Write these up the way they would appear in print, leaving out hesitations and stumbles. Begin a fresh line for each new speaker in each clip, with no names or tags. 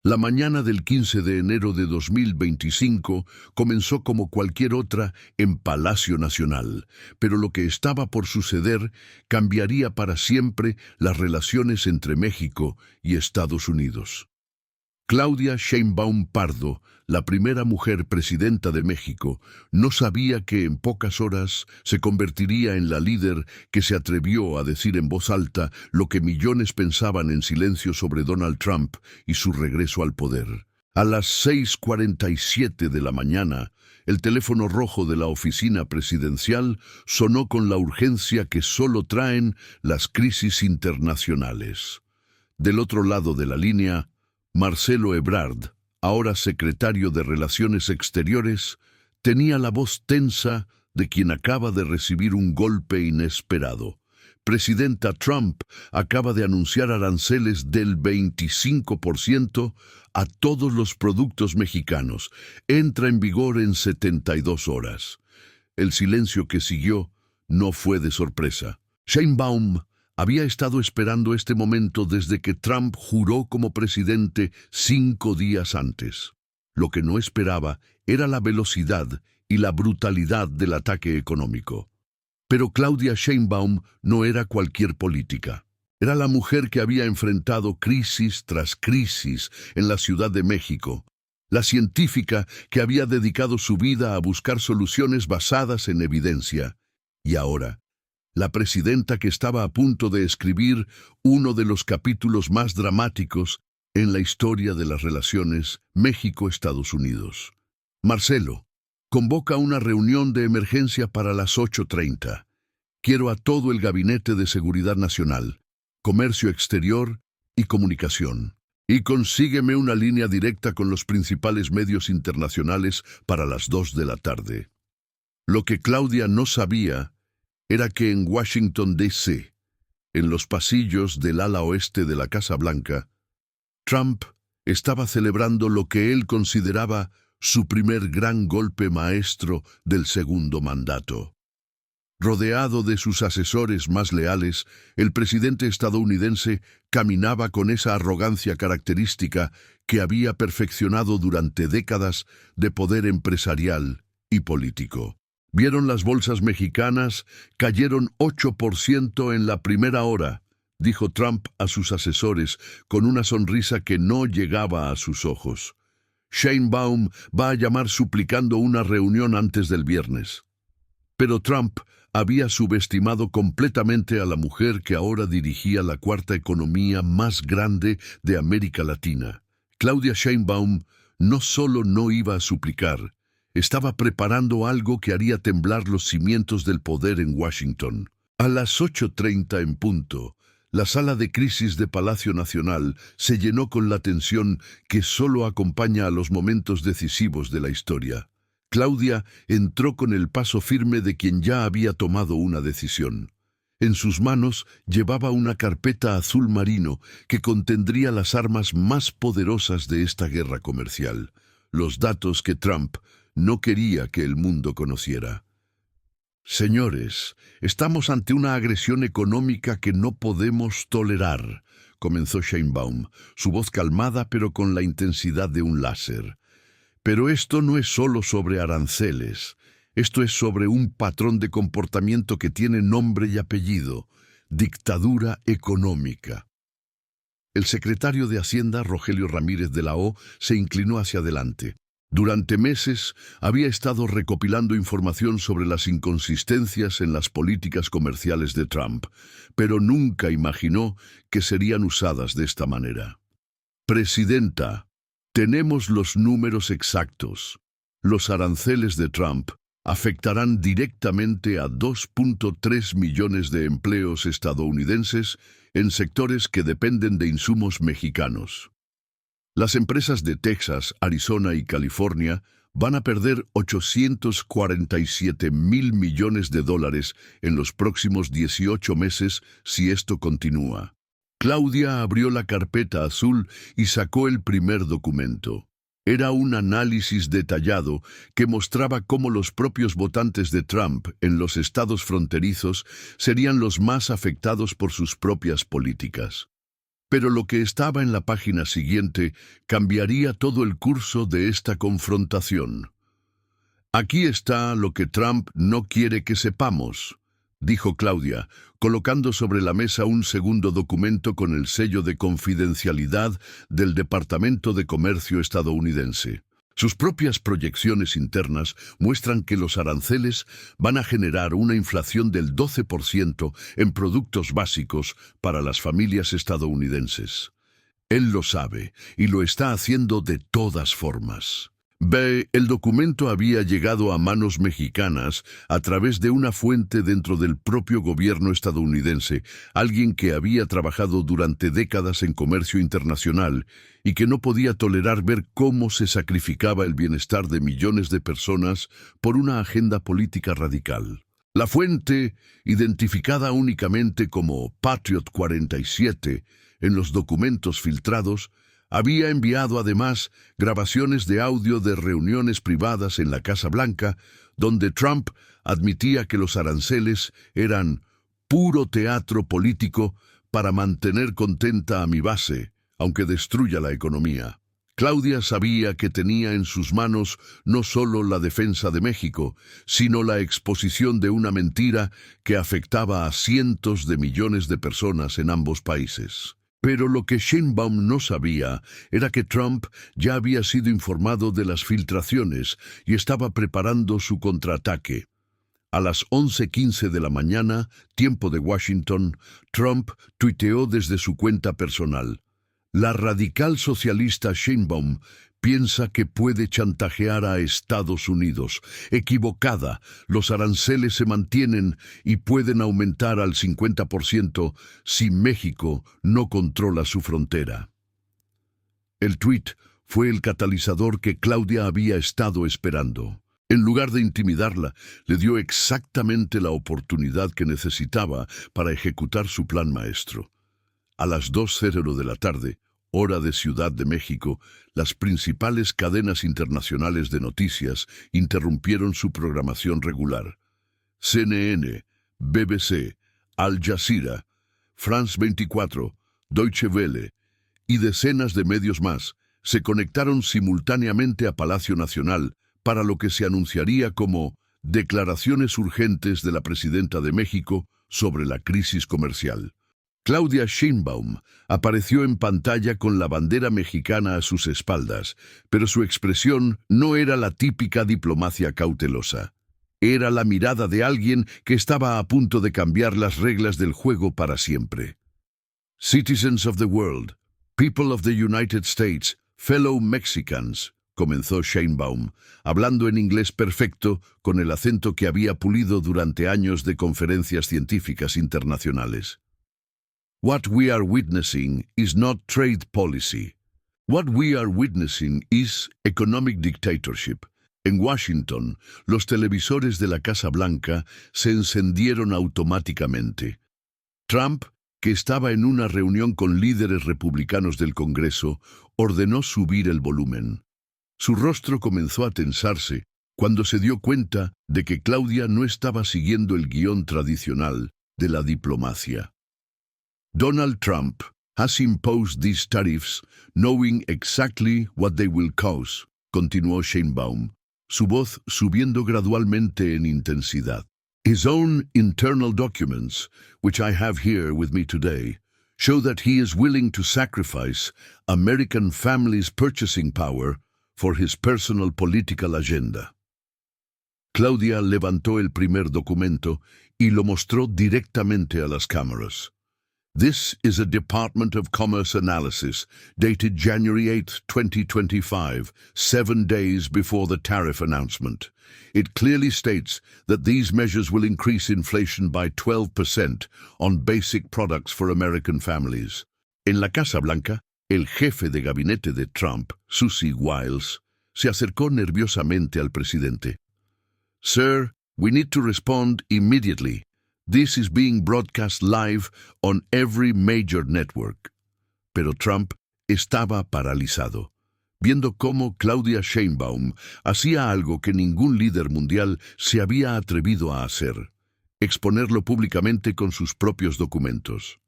La mañana del 15 de enero de 2025 comenzó como cualquier otra en Palacio Nacional, pero lo que estaba por suceder cambiaría para siempre las relaciones entre México y Estados Unidos. Claudia Sheinbaum Pardo, la primera mujer presidenta de México, no sabía que en pocas horas se convertiría en la líder que se atrevió a decir en voz alta lo que millones pensaban en silencio sobre Donald Trump y su regreso al poder. A las 6:47 de la mañana, el teléfono rojo de la oficina presidencial sonó con la urgencia que solo traen las crisis internacionales. Del otro lado de la línea, Marcelo Ebrard, ahora secretario de Relaciones Exteriores, tenía la voz tensa de quien acaba de recibir un golpe inesperado. Presidenta Trump acaba de anunciar aranceles del 25% a todos los productos mexicanos. Entra en vigor en 72 horas. El silencio que siguió no fue de sorpresa. Sheinbaum había estado esperando este momento desde que Trump juró como presidente 5 días antes. Lo que no esperaba era la velocidad y la brutalidad del ataque económico. Pero Claudia Sheinbaum no era cualquier política. Era la mujer que había enfrentado crisis tras crisis en la Ciudad de México, la científica que había dedicado su vida a buscar soluciones basadas en evidencia, y ahora, la presidenta que estaba a punto de escribir uno de los capítulos más dramáticos en la historia de las relaciones México-Estados Unidos. Marcelo, convoca una reunión de emergencia para las 8:30. Quiero a todo el Gabinete de Seguridad Nacional, Comercio Exterior y Comunicación. Y consígueme una línea directa con los principales medios internacionales para las 2 de la tarde. Lo que Claudia no sabía era que en Washington, D.C., en los pasillos del ala oeste de la Casa Blanca, Trump estaba celebrando lo que él consideraba su primer gran golpe maestro del segundo mandato. Rodeado de sus asesores más leales, el presidente estadounidense caminaba con esa arrogancia característica que había perfeccionado durante décadas de poder empresarial y político. Vieron las bolsas mexicanas, cayeron 8% en la primera hora, dijo Trump a sus asesores con una sonrisa que no llegaba a sus ojos. Sheinbaum va a llamar suplicando una reunión antes del viernes. Pero Trump había subestimado completamente a la mujer que ahora dirigía la cuarta economía más grande de América Latina. Claudia Sheinbaum no solo no iba a suplicar, estaba preparando algo que haría temblar los cimientos del poder en Washington. A las 8:30 en punto, la sala de crisis de Palacio Nacional se llenó con la tensión que solo acompaña a los momentos decisivos de la historia. Claudia entró con el paso firme de quien ya había tomado una decisión. En sus manos llevaba una carpeta azul marino que contendría las armas más poderosas de esta guerra comercial, los datos que Trump no quería que el mundo conociera. Señores, estamos ante una agresión económica que no podemos tolerar, comenzó Sheinbaum, su voz calmada pero con la intensidad de un láser. Pero esto no es solo sobre aranceles, esto es sobre un patrón de comportamiento que tiene nombre y apellido: dictadura económica. El secretario de Hacienda, Rogelio Ramírez de la O, se inclinó hacia adelante. Durante meses había estado recopilando información sobre las inconsistencias en las políticas comerciales de Trump, pero nunca imaginó que serían usadas de esta manera. Presidenta, tenemos los números exactos. Los aranceles de Trump afectarán directamente a 2.3 millones de empleos estadounidenses en sectores que dependen de insumos mexicanos. Las empresas de Texas, Arizona y California van a perder 847,000 millones de dólares en los próximos 18 meses si esto continúa. Claudia abrió la carpeta azul y sacó el primer documento. Era un análisis detallado que mostraba cómo los propios votantes de Trump en los estados fronterizos serían los más afectados por sus propias políticas. Pero lo que estaba en la página siguiente cambiaría todo el curso de esta confrontación. Aquí está lo que Trump no quiere que sepamos, dijo Claudia, colocando sobre la mesa un segundo documento con el sello de confidencialidad del Departamento de Comercio estadounidense. Sus propias proyecciones internas muestran que los aranceles van a generar una inflación del 12% en productos básicos para las familias estadounidenses. Él lo sabe y lo está haciendo de todas formas. El documento había llegado a manos mexicanas a través de una fuente dentro del propio gobierno estadounidense, alguien que había trabajado durante décadas en comercio internacional y que no podía tolerar ver cómo se sacrificaba el bienestar de millones de personas por una agenda política radical. La fuente, identificada únicamente como Patriot 47 en los documentos filtrados, había enviado además grabaciones de audio de reuniones privadas en la Casa Blanca, donde Trump admitía que los aranceles eran puro teatro político para mantener contenta a mi base, aunque destruya la economía. Claudia sabía que tenía en sus manos no solo la defensa de México, sino la exposición de una mentira que afectaba a cientos de millones de personas en ambos países. Pero lo que Sheinbaum no sabía era que Trump ya había sido informado de las filtraciones y estaba preparando su contraataque. A las 11:15 de la mañana, tiempo de Washington, Trump tuiteó desde su cuenta personal: "La radical socialista Sheinbaum piensa que puede chantajear a Estados Unidos. Equivocada, los aranceles se mantienen y pueden aumentar al 50% si México no controla su frontera". El tuit fue el catalizador que Claudia había estado esperando. En lugar de intimidarla, le dio exactamente la oportunidad que necesitaba para ejecutar su plan maestro. A las 2:00 de la tarde, hora de Ciudad de México, las principales cadenas internacionales de noticias interrumpieron su programación regular. CNN, BBC, Al Jazeera, France 24, Deutsche Welle y decenas de medios más se conectaron simultáneamente a Palacio Nacional para lo que se anunciaría como declaraciones urgentes de la presidenta de México sobre la crisis comercial. Claudia Sheinbaum apareció en pantalla con la bandera mexicana a sus espaldas, pero su expresión no era la típica diplomacia cautelosa. Era la mirada de alguien que estaba a punto de cambiar las reglas del juego para siempre. "Citizens of the world, people of the United States, fellow Mexicans", comenzó Sheinbaum, hablando en inglés perfecto con el acento que había pulido durante años de conferencias científicas internacionales. "What we are witnessing is not trade policy. What we are witnessing is economic dictatorship." En Washington, los televisores de la Casa Blanca se encendieron automáticamente. Trump, que estaba en una reunión con líderes republicanos del Congreso, ordenó subir el volumen. Su rostro comenzó a tensarse cuando se dio cuenta de que Claudia no estaba siguiendo el guión tradicional de la diplomacia. "Donald Trump has imposed these tariffs knowing exactly what they will cause", continuó Sheinbaum, su voz subiendo gradualmente en intensidad. "His own internal documents, which I have here with me today, show that he is willing to sacrifice American families' purchasing power for his personal political agenda". Claudia levantó el primer documento y lo mostró directamente a las cámaras. "This is a Department of Commerce analysis dated January 8, 2025, 7 days before the tariff announcement. It clearly states that these measures will increase inflation by 12% on basic products for American families". En la Casa Blanca, el jefe de gabinete de Trump, Susie Wiles, se acercó nerviosamente al presidente. "Sir, we need to respond immediately. This is being broadcast live on every major network". Pero Trump estaba paralizado, viendo cómo Claudia Sheinbaum hacía algo que ningún líder mundial se había atrevido a hacer: exponerlo públicamente con sus propios documentos.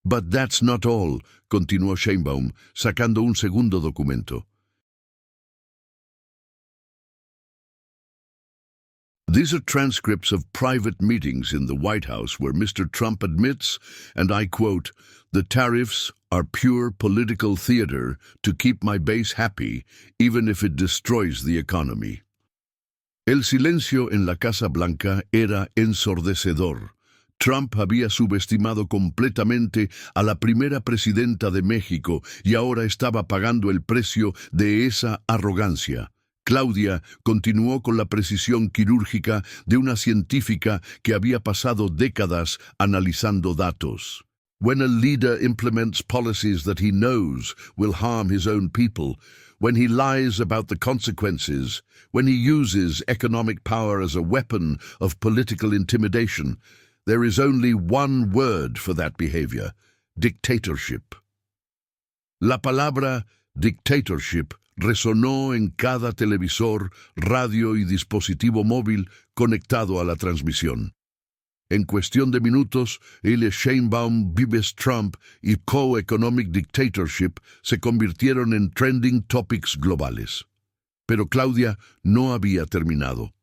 But that's not all, continuó Sheinbaum, sacando un segundo documento. These are transcripts of private meetings in the White House where Mr. Trump admits, and I quote, "The tariffs are pure political theater to keep my base happy, even if it destroys the economy." El silencio en la Casa Blanca era ensordecedor. Trump había subestimado completamente a la primera presidenta de México y ahora estaba pagando el precio de esa arrogancia. Claudia continuó con la precisión quirúrgica de una científica que había pasado décadas analizando datos. When a leader implements policies that he knows will harm his own people, when he lies about the consequences, when he uses economic power as a weapon of political intimidation, there is only one word for that behavior: dictatorship. La palabra dictatorship resonó en cada televisor, radio y dispositivo móvil conectado a la transmisión. En cuestión de minutos, el Sheinbaum, Vives Trump y Co-Economic Dictatorship se convirtieron en trending topics globales. Pero Claudia no había terminado.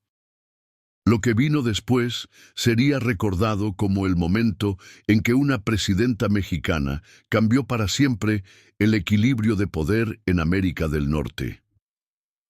Lo que vino después sería recordado como el momento en que una presidenta mexicana cambió para siempre el equilibrio de poder en América del Norte.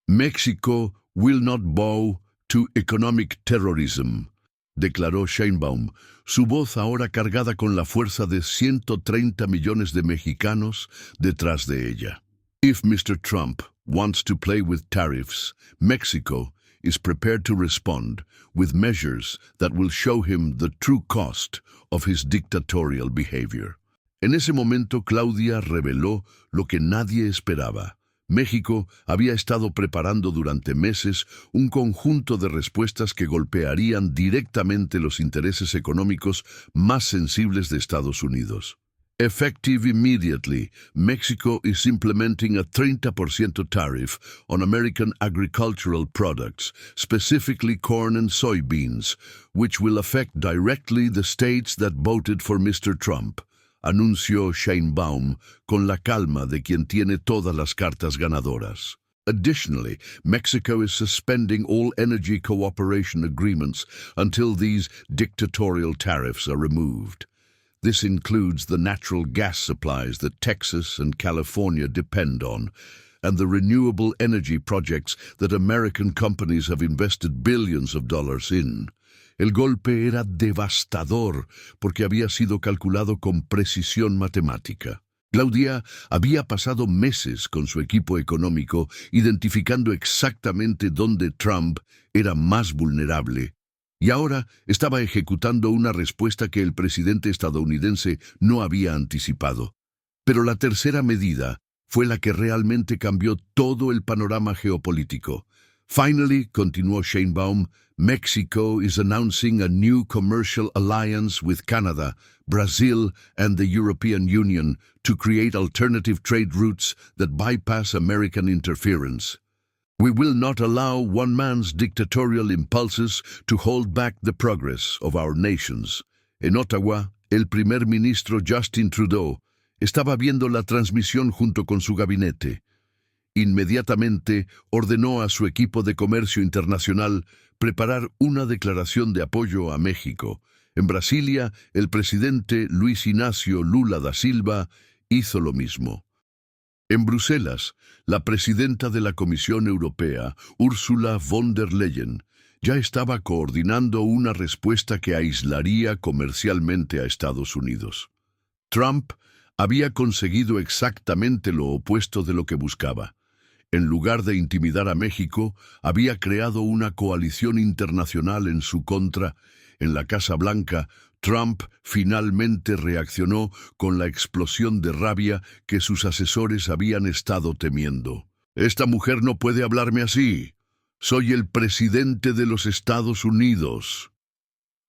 Mexico will not bow to economic terrorism, declaró Sheinbaum, su voz ahora cargada con la fuerza de 130 millones de mexicanos detrás de ella. If Mr. Trump wants to play with tariffs, Mexico is prepared to respond with measures that will show him the true cost of his dictatorial behavior. En ese momento, Claudia reveló lo que nadie esperaba. México había estado preparando durante meses un conjunto de respuestas que golpearían directamente los intereses económicos más sensibles de Estados Unidos. Effective immediately, Mexico is implementing a 30% tariff on American agricultural products, specifically corn and soybeans, which will affect directly the states that voted for Mr. Trump, anunció Sheinbaum con la calma de quien tiene todas las cartas ganadoras. Additionally, Mexico is suspending all energy cooperation agreements until these dictatorial tariffs are removed. This includes the natural gas supplies that Texas and California depend on, and the renewable energy projects that American companies have invested billions of dollars in. El golpe era devastador porque había sido calculado con precisión matemática. Claudia había pasado meses con su equipo económico identificando exactamente dónde Trump era más vulnerable, y ahora estaba ejecutando una respuesta que el presidente estadounidense no había anticipado. Pero la tercera medida fue la que realmente cambió todo el panorama geopolítico. Finally, continuó Sheinbaum, Mexico is announcing a new commercial alliance with Canada, Brazil, and the European Union to create alternative trade routes that bypass American interference. We will not allow one man's dictatorial impulses to hold back the progress of our nations. En Ottawa, el primer ministro Justin Trudeau estaba viendo la transmisión junto con su gabinete. Inmediatamente ordenó a su equipo de comercio internacional preparar una declaración de apoyo a México. En Brasilia, el presidente Luis Ignacio Lula da Silva hizo lo mismo. En Bruselas, la presidenta de la Comisión Europea, Ursula von der Leyen, ya estaba coordinando una respuesta que aislaría comercialmente a Estados Unidos. Trump había conseguido exactamente lo opuesto de lo que buscaba. En lugar de intimidar a México, había creado una coalición internacional en su contra. En la Casa Blanca, Trump finalmente reaccionó con la explosión de rabia que sus asesores habían estado temiendo. «Esta mujer no puede hablarme así. Soy el presidente de los Estados Unidos».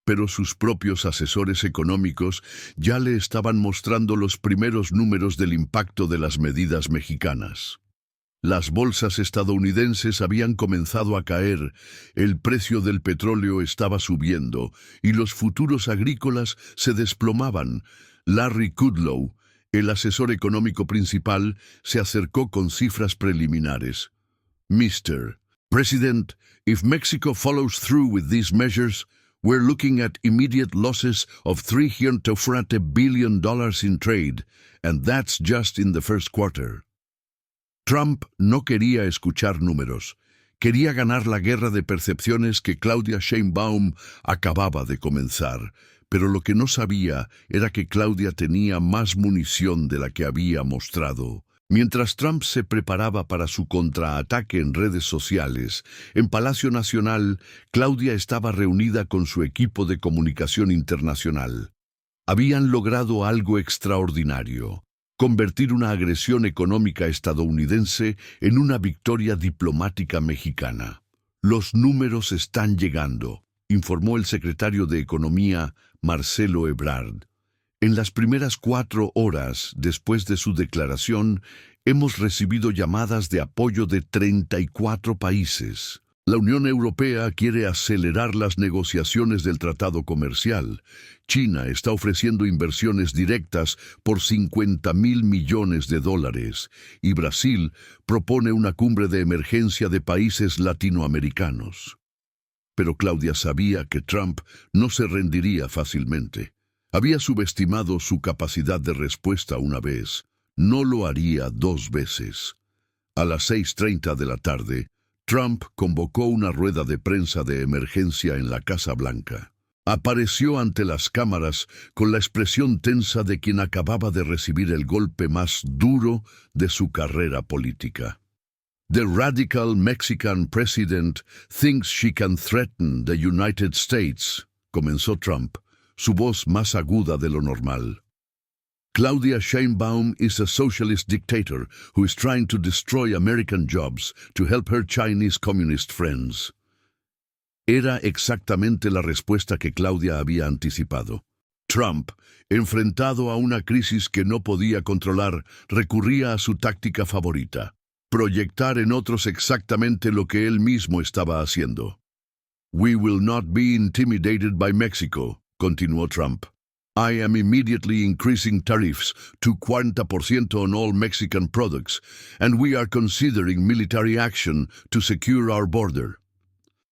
Pero sus propios asesores económicos ya le estaban mostrando los primeros números del impacto de las medidas mexicanas. Las bolsas estadounidenses habían comenzado a caer, el precio del petróleo estaba subiendo y los futuros agrícolas se desplomaban. Larry Kudlow, el asesor económico principal, se acercó con cifras preliminares. Mr. President, if Mexico follows through with these measures, we're looking at immediate losses of $340 billion in trade, and that's just in the first quarter. Trump no quería escuchar números. Quería ganar la guerra de percepciones que Claudia Sheinbaum acababa de comenzar. Pero lo que no sabía era que Claudia tenía más munición de la que había mostrado. Mientras Trump se preparaba para su contraataque en redes sociales, en Palacio Nacional, Claudia estaba reunida con su equipo de comunicación internacional. Habían logrado algo extraordinario: convertir una agresión económica estadounidense en una victoria diplomática mexicana. Los números están llegando, informó el secretario de Economía, Marcelo Ebrard. En las primeras 4 horas después de su declaración, hemos recibido llamadas de apoyo de 34 países. La Unión Europea quiere acelerar las negociaciones del tratado comercial. China está ofreciendo inversiones directas por $50.000 millones y Brasil propone una cumbre de emergencia de países latinoamericanos. Pero Claudia sabía que Trump no se rendiría fácilmente. Había subestimado su capacidad de respuesta una vez, no lo haría 2 veces. A las 6:30 de la tarde, Trump convocó una rueda de prensa de emergencia en la Casa Blanca. Apareció ante las cámaras con la expresión tensa de quien acababa de recibir el golpe más duro de su carrera política. The radical Mexican president thinks she can threaten the United States, comenzó Trump, su voz más aguda de lo normal. Claudia Sheinbaum is a socialist dictator who is trying to destroy American jobs to help her Chinese communist friends. Era exactamente la respuesta que Claudia había anticipado. Trump, enfrentado a una crisis que no podía controlar, recurría a su táctica favorita: proyectar en otros exactamente lo que él mismo estaba haciendo. We will not be intimidated by Mexico, continuó Trump. I am immediately increasing tariffs to 40% on all Mexican products, and we are considering military action to secure our border.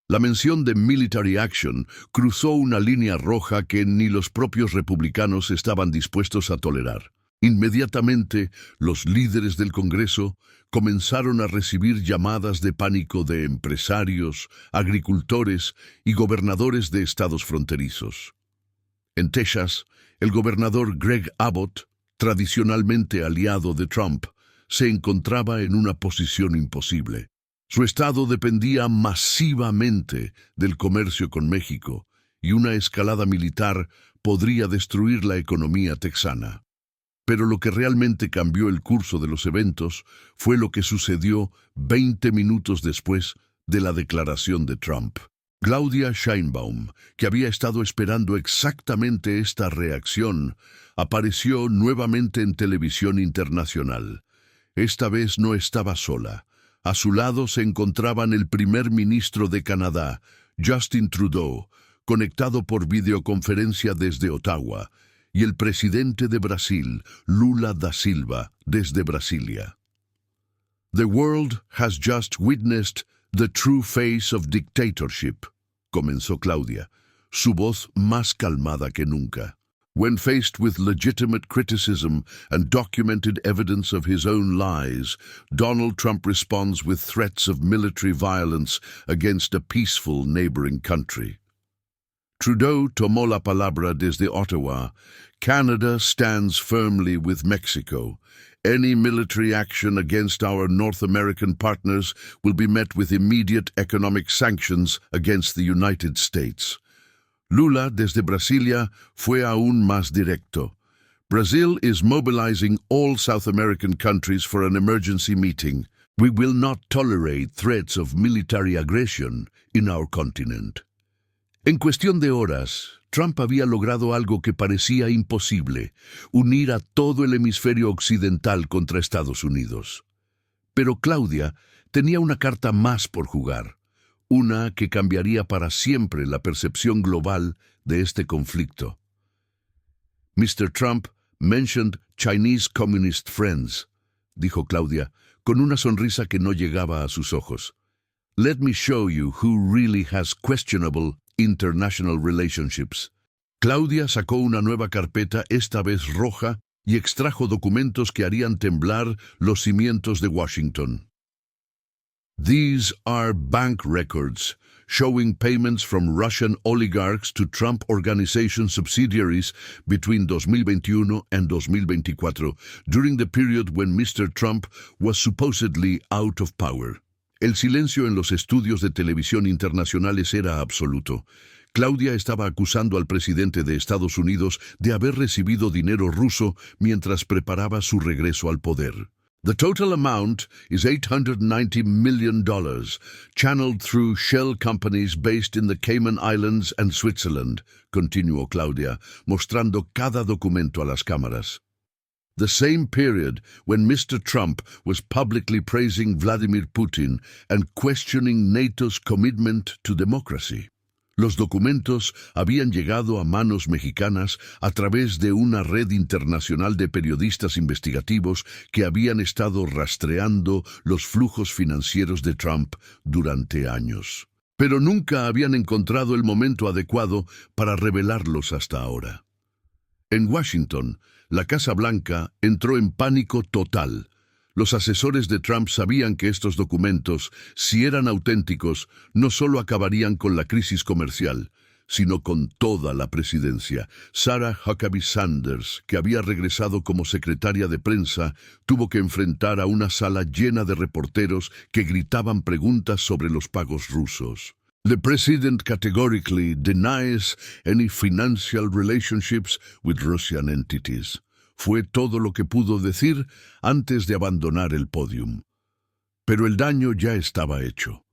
La mención de military action cruzó una línea roja que ni los propios republicanos estaban dispuestos a tolerar. Inmediatamente, los líderes del Congreso comenzaron a recibir llamadas de pánico de empresarios, agricultores y gobernadores de estados fronterizos. En Texas, el gobernador Greg Abbott, tradicionalmente aliado de Trump, se encontraba en una posición imposible. Su estado dependía masivamente del comercio con México, y una escalada militar podría destruir la economía texana. Pero lo que realmente cambió el curso de los eventos fue lo que sucedió 20 minutos después de la declaración de Trump. Claudia Sheinbaum, que había estado esperando exactamente esta reacción, apareció nuevamente en televisión internacional. Esta vez no estaba sola. A su lado se encontraban el primer ministro de Canadá, Justin Trudeau, conectado por videoconferencia desde Ottawa, y el presidente de Brasil, Lula da Silva, desde Brasilia. The world has just witnessed the true face of dictatorship, comenzó Claudia, su voz más calmada que nunca. When faced with legitimate criticism and documented evidence of his own lies, Donald Trump responds with threats of military violence against a peaceful neighboring country. Trudeau tomó la palabra desde Ottawa. Canada stands firmly with Mexico. Any military action against our North American partners will be met with immediate economic sanctions against the United States. Lula, desde Brasilia, fue aún más directo. Brazil is mobilizing all South American countries for an emergency meeting. We will not tolerate threats of military aggression in our continent. En cuestión de horas, Trump había logrado algo que parecía imposible: unir a todo el hemisferio occidental contra Estados Unidos. Pero Claudia tenía una carta más por jugar, una que cambiaría para siempre la percepción global de este conflicto. Mr. Trump mentioned Chinese communist friends, dijo Claudia, con una sonrisa que no llegaba a sus ojos. Let me show you who really has questionable international relationships. Claudia sacó una nueva carpeta, esta vez roja, y extrajo documentos que harían temblar los cimientos de Washington. These are bank records showing payments from Russian oligarchs to Trump Organization subsidiaries between 2021 and 2024, during the period when Mr. Trump was supposedly out of power. El silencio en los estudios de televisión internacionales era absoluto. Claudia estaba acusando al presidente de Estados Unidos de haber recibido dinero ruso mientras preparaba su regreso al poder. The total amount is $890 million, channeled through shell companies based in the Cayman Islands and Switzerland, continuó Claudia, mostrando cada documento a las cámaras. The same period when Mr. Trump was publicly praising Vladimir Putin and questioning NATO's commitment to democracy. Los documentos habían llegado a manos mexicanas a través de una red internacional de periodistas investigativos que habían estado rastreando los flujos financieros de Trump durante años. Pero nunca habían encontrado el momento adecuado para revelarlos hasta ahora. En Washington, la Casa Blanca entró en pánico total. Los asesores de Trump sabían que estos documentos, si eran auténticos, no solo acabarían con la crisis comercial, sino con toda la presidencia. Sarah Huckabee Sanders, que había regresado como secretaria de prensa, tuvo que enfrentar a una sala llena de reporteros que gritaban preguntas sobre los pagos rusos. The president categorically denies any financial relationships with Russian entities. Fue todo lo que pudo decir antes de abandonar el podium. Pero el daño ya estaba hecho.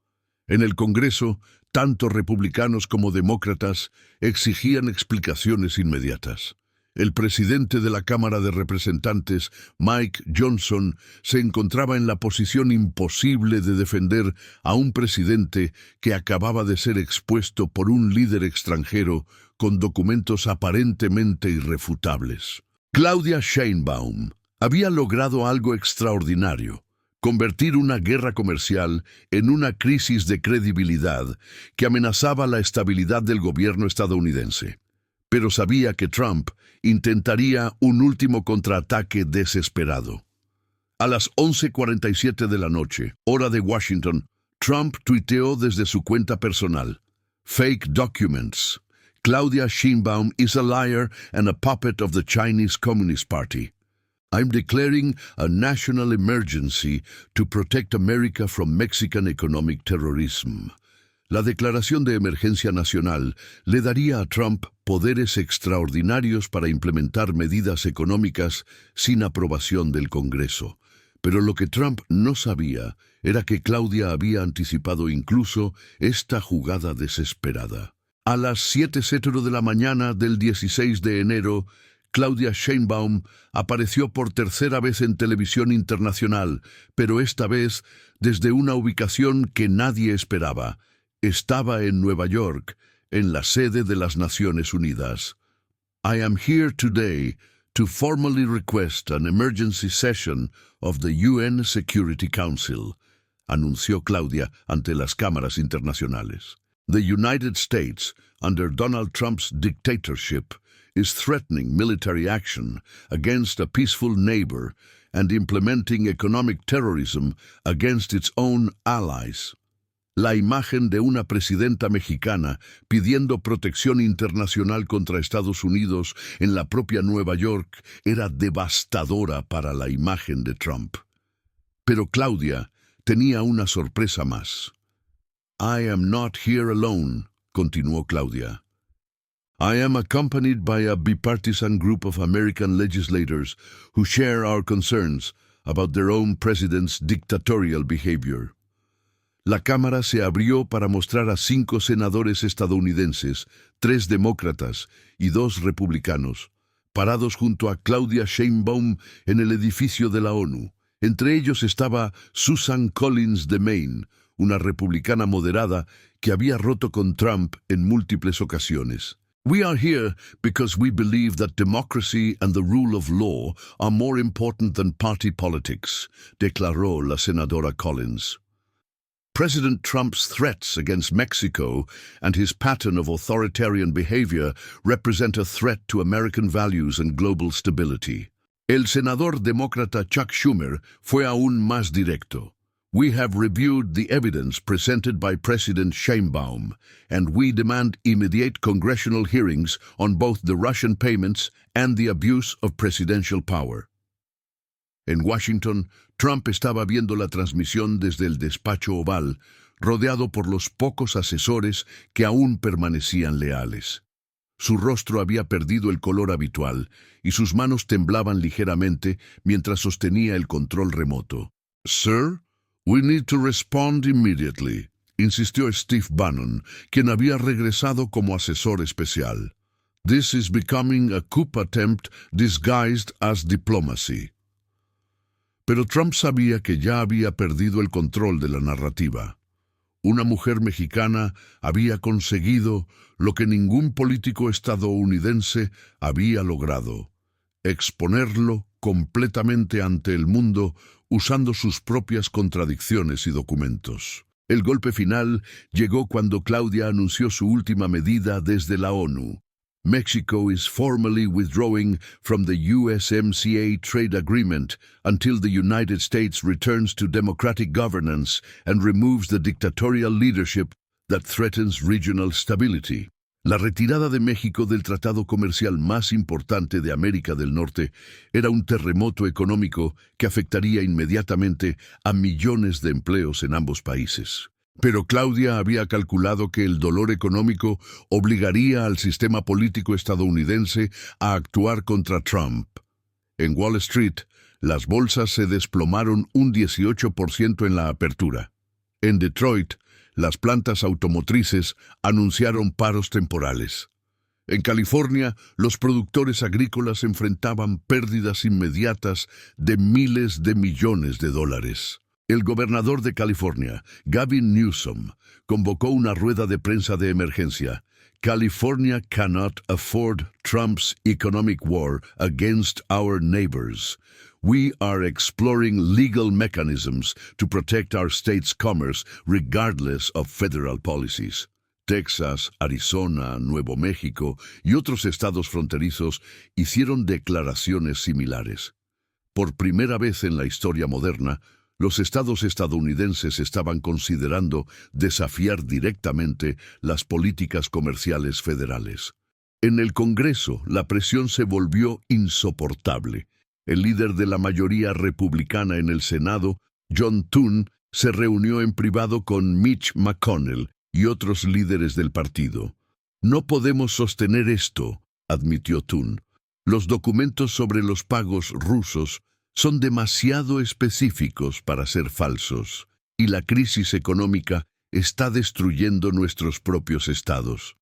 En el Congreso, tanto republicanos como demócratas exigían explicaciones inmediatas. El presidente de la Cámara de Representantes, Mike Johnson, se encontraba en la posición imposible de defender a un presidente que acababa de ser expuesto por un líder extranjero con documentos aparentemente irrefutables. Claudia Sheinbaum había logrado algo extraordinario, convertir una guerra comercial en una crisis de credibilidad que amenazaba la estabilidad del gobierno estadounidense. Pero sabía que Trump intentaría un último contraataque desesperado. A las 11:47 de la noche, hora de Washington, Trump tuiteó desde su cuenta personal: Fake documents. Claudia Sheinbaum is a liar and a puppet of the Chinese Communist Party. I'm declaring a national emergency to protect America from Mexican economic terrorism. La declaración de emergencia nacional le daría a Trump poderes extraordinarios para implementar medidas económicas sin aprobación del Congreso. Pero lo que Trump no sabía era que Claudia había anticipado incluso esta jugada desesperada. A las 7:00 de la mañana del 16 de enero, Claudia Sheinbaum apareció por tercera vez en televisión internacional, pero esta vez desde una ubicación que nadie esperaba. Estaba en Nueva York, en la sede de las Naciones Unidas. I am here today to formally request an emergency session of the UN Security Council, anunció Claudia ante las cámaras internacionales. The United States, under Donald Trump's dictatorship, is threatening military action against a peaceful neighbor and implementing economic terrorism against its own allies. La imagen de una presidenta mexicana pidiendo protección internacional contra Estados Unidos en la propia Nueva York era devastadora para la imagen de Trump. Pero Claudia tenía una sorpresa más. I am not here alone, continuó Claudia. I am accompanied by a bipartisan group of American legislators who share our concerns about their own president's dictatorial behavior. La Cámara se abrió para mostrar a 5 senadores estadounidenses, 3 demócratas y 2 republicanos, parados junto a Claudia Sheinbaum en el edificio de la ONU, Entre ellos estaba Susan Collins de Maine, una republicana moderada que había roto con Trump en múltiples ocasiones. We are here because we believe that democracy and the rule of law are more important than party politics, declaró la senadora Collins. President Trump's threats against Mexico and his pattern of authoritarian behavior represent a threat to American values and global stability. El senador demócrata Chuck Schumer fue aún más directo. We have reviewed the evidence presented by President Sheinbaum, and we demand immediate congressional hearings on both the Russian payments and the abuse of presidential power. En Washington, Trump estaba viendo la transmisión desde el despacho oval, rodeado por los pocos asesores que aún permanecían leales. Su rostro había perdido el color habitual y sus manos temblaban ligeramente mientras sostenía el control remoto. Sir, we need to respond immediately, insistió Steve Bannon, quien había regresado como asesor especial. This is becoming a coup attempt disguised as diplomacy. Pero Trump sabía que ya había perdido el control de la narrativa. Una mujer mexicana había conseguido lo que ningún político estadounidense había logrado: exponerlo completamente ante el mundo usando sus propias contradicciones y documentos. El golpe final llegó cuando Claudia anunció su última medida desde la ONU. Mexico is formally withdrawing from the USMCA trade agreement until the United States returns to democratic governance and removes the dictatorial leadership that threatens regional stability. La retirada de México del tratado comercial más importante de América del Norte era un terremoto económico que afectaría inmediatamente a millones de empleos en ambos países. Pero Claudia había calculado que el dolor económico obligaría al sistema político estadounidense a actuar contra Trump. En Wall Street, las bolsas se desplomaron un 18% en la apertura. En Detroit, las plantas automotrices anunciaron paros temporales. En California, los productores agrícolas enfrentaban pérdidas inmediatas de miles de millones de dólares. El gobernador de California, Gavin Newsom, convocó una rueda de prensa de emergencia. California cannot afford Trump's economic war against our neighbors. We are exploring legal mechanisms to protect our state's commerce regardless of federal policies. Texas, Arizona, Nuevo México y otros estados fronterizos hicieron declaraciones similares. Por primera vez en la historia moderna, los estados estadounidenses estaban considerando desafiar directamente las políticas comerciales federales. En el Congreso, la presión se volvió insoportable. El líder de la mayoría republicana en el Senado, John Thune, se reunió en privado con Mitch McConnell y otros líderes del partido. No podemos sostener esto, admitió Thune. Los documentos sobre los pagos rusos son demasiado específicos para ser falsos, y la crisis económica está destruyendo nuestros propios estados.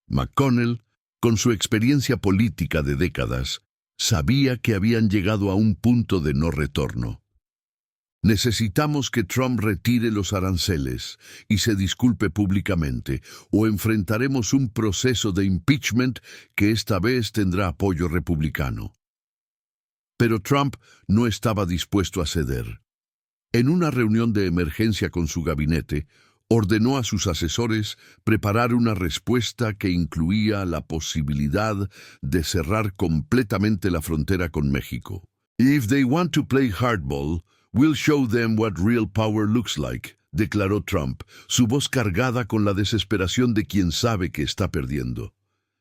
McConnell, con su experiencia política de décadas, sabía que habían llegado a un punto de no retorno. Necesitamos que Trump retire los aranceles y se disculpe públicamente, o enfrentaremos un proceso de impeachment que esta vez tendrá apoyo republicano. Pero Trump no estaba dispuesto a ceder. En una reunión de emergencia con su gabinete, ordenó a sus asesores preparar una respuesta que incluía la posibilidad de cerrar completamente la frontera con México. If they want to play hardball, we'll show them what real power looks like, declaró Trump, su voz cargada con la desesperación de quien sabe que está perdiendo.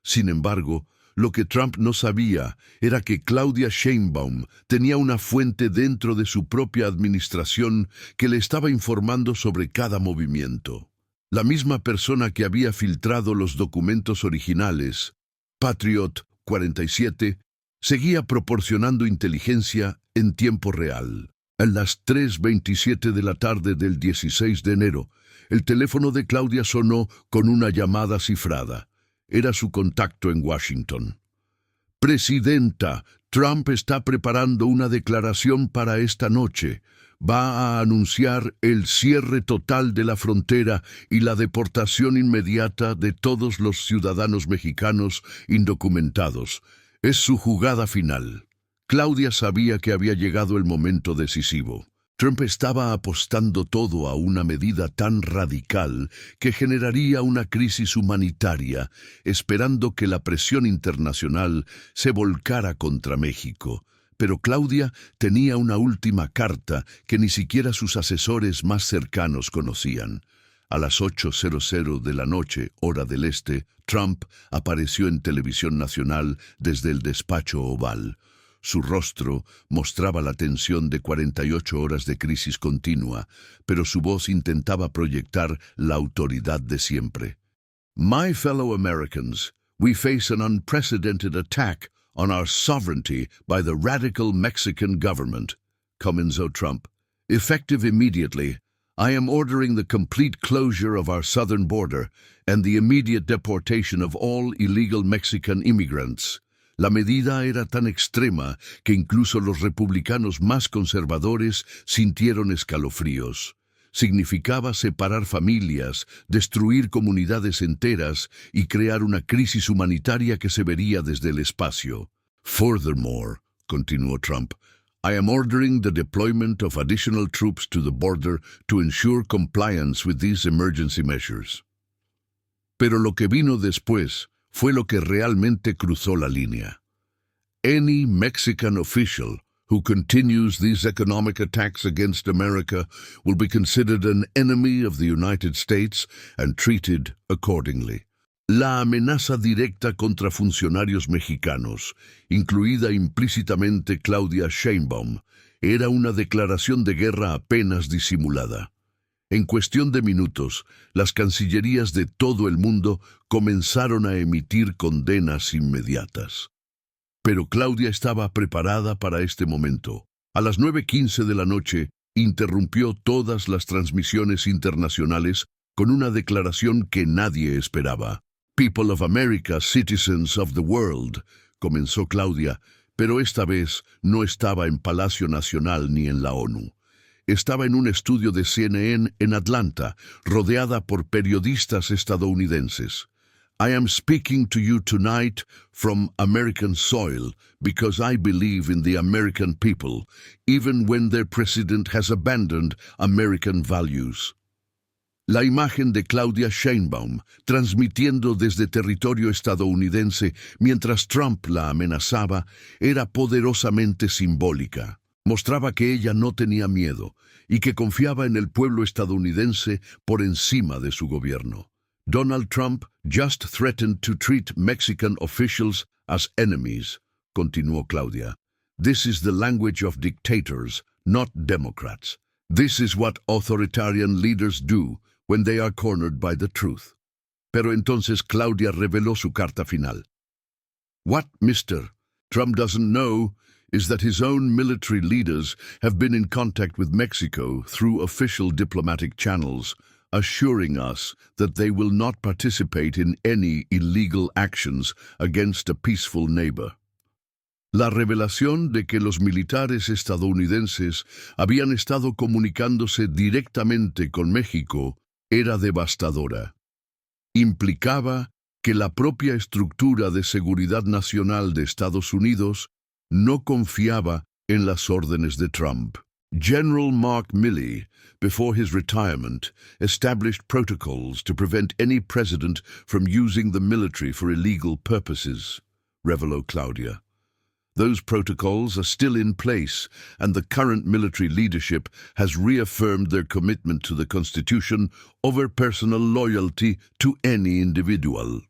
Sin embargo, lo que Trump no sabía era que Claudia Sheinbaum tenía una fuente dentro de su propia administración que le estaba informando sobre cada movimiento. La misma persona que había filtrado los documentos originales, Patriot 47, seguía proporcionando inteligencia en tiempo real. A las 3:27 de la tarde del 16 de enero, el teléfono de Claudia sonó con una llamada cifrada. Era su contacto en Washington. Presidenta, Trump está preparando una declaración para esta noche. Va a anunciar el cierre total de la frontera y la deportación inmediata de todos los ciudadanos mexicanos indocumentados. Es su jugada final. Claudia sabía que había llegado el momento decisivo. Trump estaba apostando todo a una medida tan radical que generaría una crisis humanitaria, esperando que la presión internacional se volcara contra México. Pero Claudia tenía una última carta que ni siquiera sus asesores más cercanos conocían. A las 8:00 de la noche, hora del este, Trump apareció en televisión nacional desde el despacho oval. Su rostro mostraba la tensión de 48 horas de crisis continua, pero su voz intentaba proyectar la autoridad de siempre. My fellow Americans, we face an unprecedented attack on our sovereignty by the radical Mexican government, comenzó Trump. Effective immediately, I am ordering the complete closure of our southern border and the immediate deportation of all illegal Mexican immigrants. La medida era tan extrema que incluso los republicanos más conservadores sintieron escalofríos. Significaba separar familias, destruir comunidades enteras y crear una crisis humanitaria que se vería desde el espacio. Furthermore, continuó Trump, I am ordering the deployment of additional troops to the border to ensure compliance with these emergency measures. Pero lo que vino después fue lo que realmente cruzó la línea. Any Mexican official who continues these economic attacks against America will be considered an enemy of the United States and treated accordingly. La amenaza directa contra funcionarios mexicanos, incluida implícitamente Claudia Sheinbaum, era una declaración de guerra apenas disimulada. En cuestión de minutos, las cancillerías de todo el mundo comenzaron a emitir condenas inmediatas. Pero Claudia estaba preparada para este momento. A las 9:15 de la noche, interrumpió todas las transmisiones internacionales con una declaración que nadie esperaba. People of America, citizens of the world, comenzó Claudia, pero esta vez no estaba en Palacio Nacional ni en la ONU. Estaba en un estudio de CNN en Atlanta, rodeada por periodistas estadounidenses. I am speaking to you tonight from American soil because I believe in the American people, even when their president has abandoned American values. La imagen de Claudia Sheinbaum transmitiendo desde territorio estadounidense mientras Trump la amenazaba era poderosamente simbólica. Mostraba que ella no tenía miedo y que confiaba en el pueblo estadounidense por encima de su gobierno. Donald Trump just threatened to treat Mexican officials as enemies, continuó Claudia. This is the language of dictators, not Democrats. This is what authoritarian leaders do when they are cornered by the truth. Pero entonces Claudia reveló su carta final. What Mr. Trump doesn't know is that his own military leaders have been in contact with Mexico through official diplomatic channels, assuring us that they will not participate in any illegal actions against a peaceful neighbor. La revelación de que los militares estadounidenses habían estado comunicándose directamente con México era devastadora. Implicaba que la propia estructura de seguridad nacional de Estados Unidos no confiaba en las órdenes de Trump. General Mark Milley, before his retirement, established protocols to prevent any president from using the military for illegal purposes, reveló Claudia. Those protocols are still in place, and the current military leadership has reaffirmed their commitment to the Constitution over personal loyalty to any individual.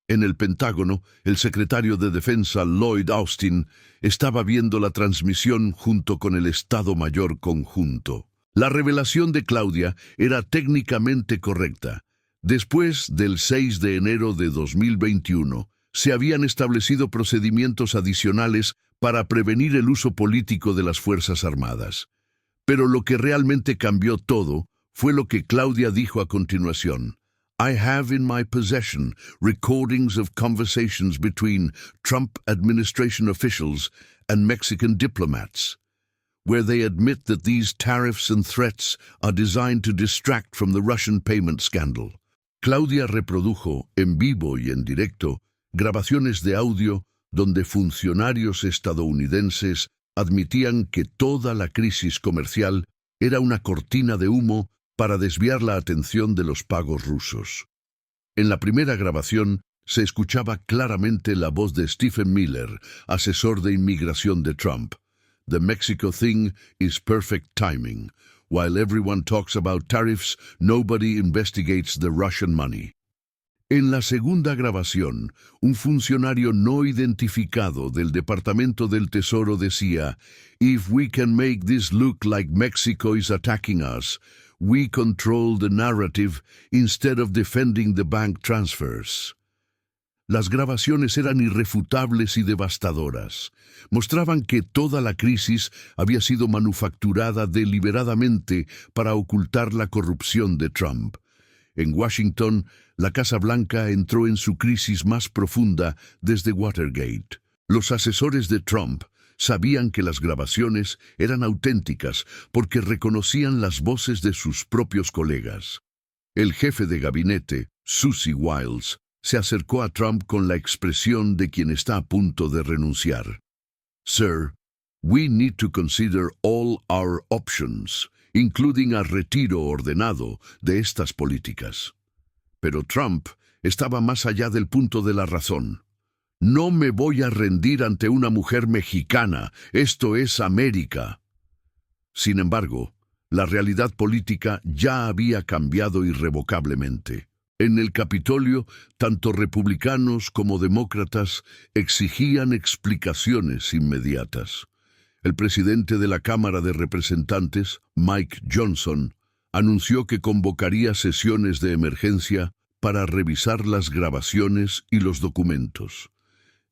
En el Pentágono, el secretario de Defensa Lloyd Austin estaba viendo la transmisión junto con el Estado Mayor Conjunto. La revelación de Claudia era técnicamente correcta. Después del 6 de enero de 2021, se habían establecido procedimientos adicionales para prevenir el uso político de las Fuerzas Armadas. Pero lo que realmente cambió todo fue lo que Claudia dijo a continuación. I have in my possession recordings of conversations between Trump administration officials and Mexican diplomats, where they admit that these tariffs and threats are designed to distract from the Russian payment scandal. Claudia reprodujo en vivo y en directo grabaciones de audio donde funcionarios estadounidenses admitían que toda la crisis comercial era una cortina de humo para desviar la atención de los pagos rusos. En la primera grabación se escuchaba claramente la voz de Stephen Miller, asesor de inmigración de Trump. The Mexico thing is perfect timing. While everyone talks about tariffs, nobody investigates the Russian money. En la segunda grabación, un funcionario no identificado del Departamento del Tesoro decía, "If we can make this look like Mexico is attacking us, we control the narrative instead of defending the bank transfers." Las grabaciones eran irrefutables y devastadoras. Mostraban que toda la crisis había sido manufacturada deliberadamente para ocultar la corrupción de Trump. En Washington, la Casa Blanca entró en su crisis más profunda desde Watergate. Los asesores de Trump sabían que las grabaciones eran auténticas porque reconocían las voces de sus propios colegas. El jefe de gabinete, Susie Wiles, se acercó a Trump con la expresión de quien está a punto de renunciar. "Sir, we need to consider all our options, including a retiro ordenado de estas políticas." Pero Trump estaba más allá del punto de la razón. "No me voy a rendir ante una mujer mexicana. Esto es América." Sin embargo, la realidad política ya había cambiado irrevocablemente. En el Capitolio, tanto republicanos como demócratas exigían explicaciones inmediatas. El presidente de la Cámara de Representantes, Mike Johnson, anunció que convocaría sesiones de emergencia para revisar las grabaciones y los documentos.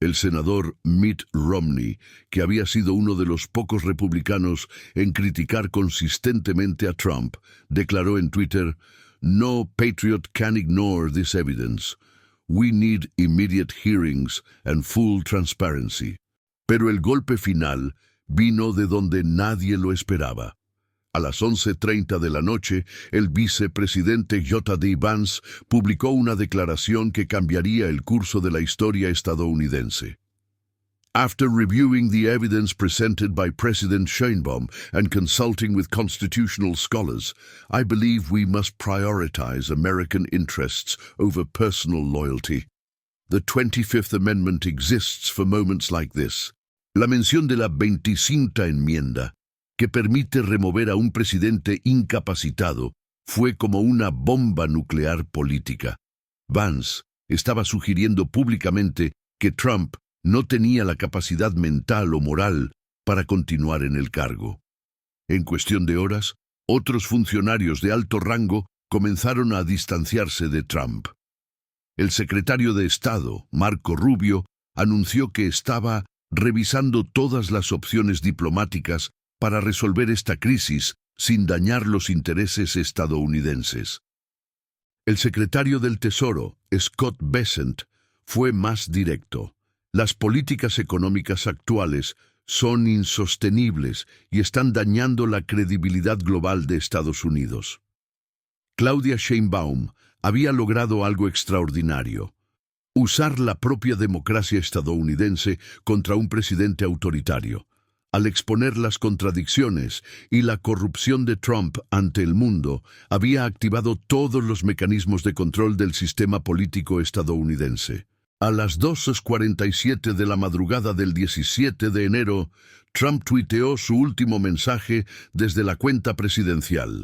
El senador Mitt Romney, que había sido uno de los pocos republicanos en criticar consistentemente a Trump, declaró en Twitter, "No patriot can ignore this evidence. We need immediate hearings and full transparency." Pero el golpe final vino de donde nadie lo esperaba. A las 11:30 de la noche, el vicepresidente J.D. Vance publicó una declaración que cambiaría el curso de la historia estadounidense. "After reviewing the evidence presented by President Sheinbaum and consulting with constitutional scholars, I believe we must prioritize American interests over personal loyalty. The 25th Amendment exists for moments like this." La mención de la 25ª enmienda, que permite remover a un presidente incapacitado, fue como una bomba nuclear política. Vance estaba sugiriendo públicamente que Trump no tenía la capacidad mental o moral para continuar en el cargo. En cuestión de horas, otros funcionarios de alto rango comenzaron a distanciarse de Trump. El secretario de Estado, Marco Rubio, anunció que estaba revisando todas las opciones diplomáticas para resolver esta crisis sin dañar los intereses estadounidenses. El secretario del Tesoro, Scott Bessent, fue más directo. "Las políticas económicas actuales son insostenibles y están dañando la credibilidad global de Estados Unidos." Claudia Sheinbaum había logrado algo extraordinario: usar la propia democracia estadounidense contra un presidente autoritario. Al exponer las contradicciones y la corrupción de Trump ante el mundo, había activado todos los mecanismos de control del sistema político estadounidense. A las 2:47 de la madrugada del 17 de enero, Trump tuiteó su último mensaje desde la cuenta presidencial.